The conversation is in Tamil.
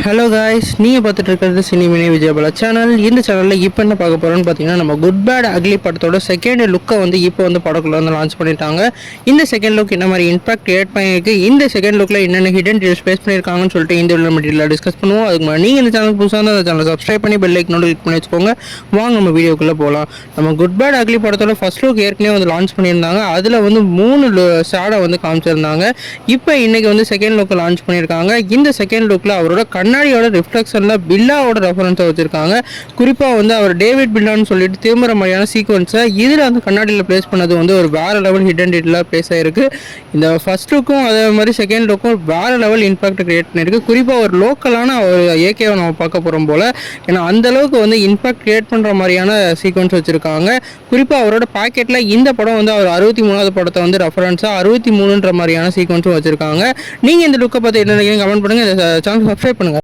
ஹலோ காய்ஸ், நீங்கள் பார்த்துட்டு இருக்கிறது சினிமினி விஜயபாலா சேனல். இந்த சேனலில் இப்போ என்ன பார்க்க போகிறோன்னு பார்த்தீங்கன்னா, நம்ம குட் பேட் அக்லி படத்தோட செகண்ட் லுக்கை வந்து இப்போ வந்து படக்குள்ள வந்து லான்ச் பண்ணிட்டாங்க. இந்த செகண்ட் லுக் என்ன மாதிரி இம்பாக்ட் கிரியேட் பண்ணியிருக்கு, இந்த செகண்ட் லுக்கில் என்னென்ன ஹிடன் டீல்ஸ் பேஸ் பண்ணியிருக்காங்கன்னு சொல்லிட்டு இந்த உள்ள மெட்டீரியல் டிஸ்கஸ் பண்ணுவோம். அதுக்கு முன்னாடி நீங்கள் இந்த சேனல் புதுசாக இருந்தால் அந்த சேனல் சப்ஸ்கிரைப் பண்ணி பெல் ஐக்கனோட கிளிக் பண்ணி வச்சுக்கோங்க. வாங்க நம்ம வீடியோக்குள்ளே போகலாம். நம்ம குட் பேட் அக்லி படத்தோட ஃபர்ஸ்ட் லுக் ஏற்கனவே வந்து லான்ச் பண்ணியிருந்தாங்க. அதில் வந்து 3 ஷேடை வந்து காமிச்சிருந்தாங்க. இப்போ இன்னைக்கு வந்து செகண்ட் லுக்கை லான்ச் பண்ணியிருக்காங்க. இந்த செகண்ட் லுக்கில் அவரோட கண்ணாடியோட ரிஃப்ளெக்ஷனில் பில்லாவோட ரெஃபரன்ஸை வச்சுருக்காங்க. குறிப்பாக வந்து அவர் டேவிட் பில்லான்னு சொல்லிட்டு திரும்புகிற மாதிரியான சீக்வன்ஸை இதில் வந்து கண்ணாடியில் ப்ளேஸ் பண்ணது வந்து ஒரு வேறு லெவல் ஹிடன் டீட்டெயிலாக ப்ளேஸ் ஆகிருக்கு. இந்த ஃபர்ஸ்ட் லுக்கும் அதே மாதிரி செகண்ட் லுக்கும் வேறு லெவல் இம்பாக்ட் கிரியேட் பண்ணியிருக்கு. குறிப்பாக ஒரு லோக்கலான ஒரு ஏகேவை நம்ம பார்க்க போகிறோம் போல். ஏன்னா அந்தளவுக்கு வந்து இம்பாக்ட் கிரியேட் பண்ணுற மாதிரியான சீக்வன்ஸ் வச்சுருக்காங்க. குறிப்பாக அவரோட பாக்கெட்டில் இந்த படம் வந்து அவர் 63வது படத்தை வந்து ரெஃபரன்ஸாக 63ன்ற மாதிரியான சீக்வன்ஸும் வச்சுருக்காங்க. நீங்கள் இந்த லுக்கை பார்த்து என்ன நினைக்கிறீங்க கமெண்ட் பண்ணுங்கள். இந்த சேனல் சப்ஸ்கிரைப் பண்ணுங்கள்.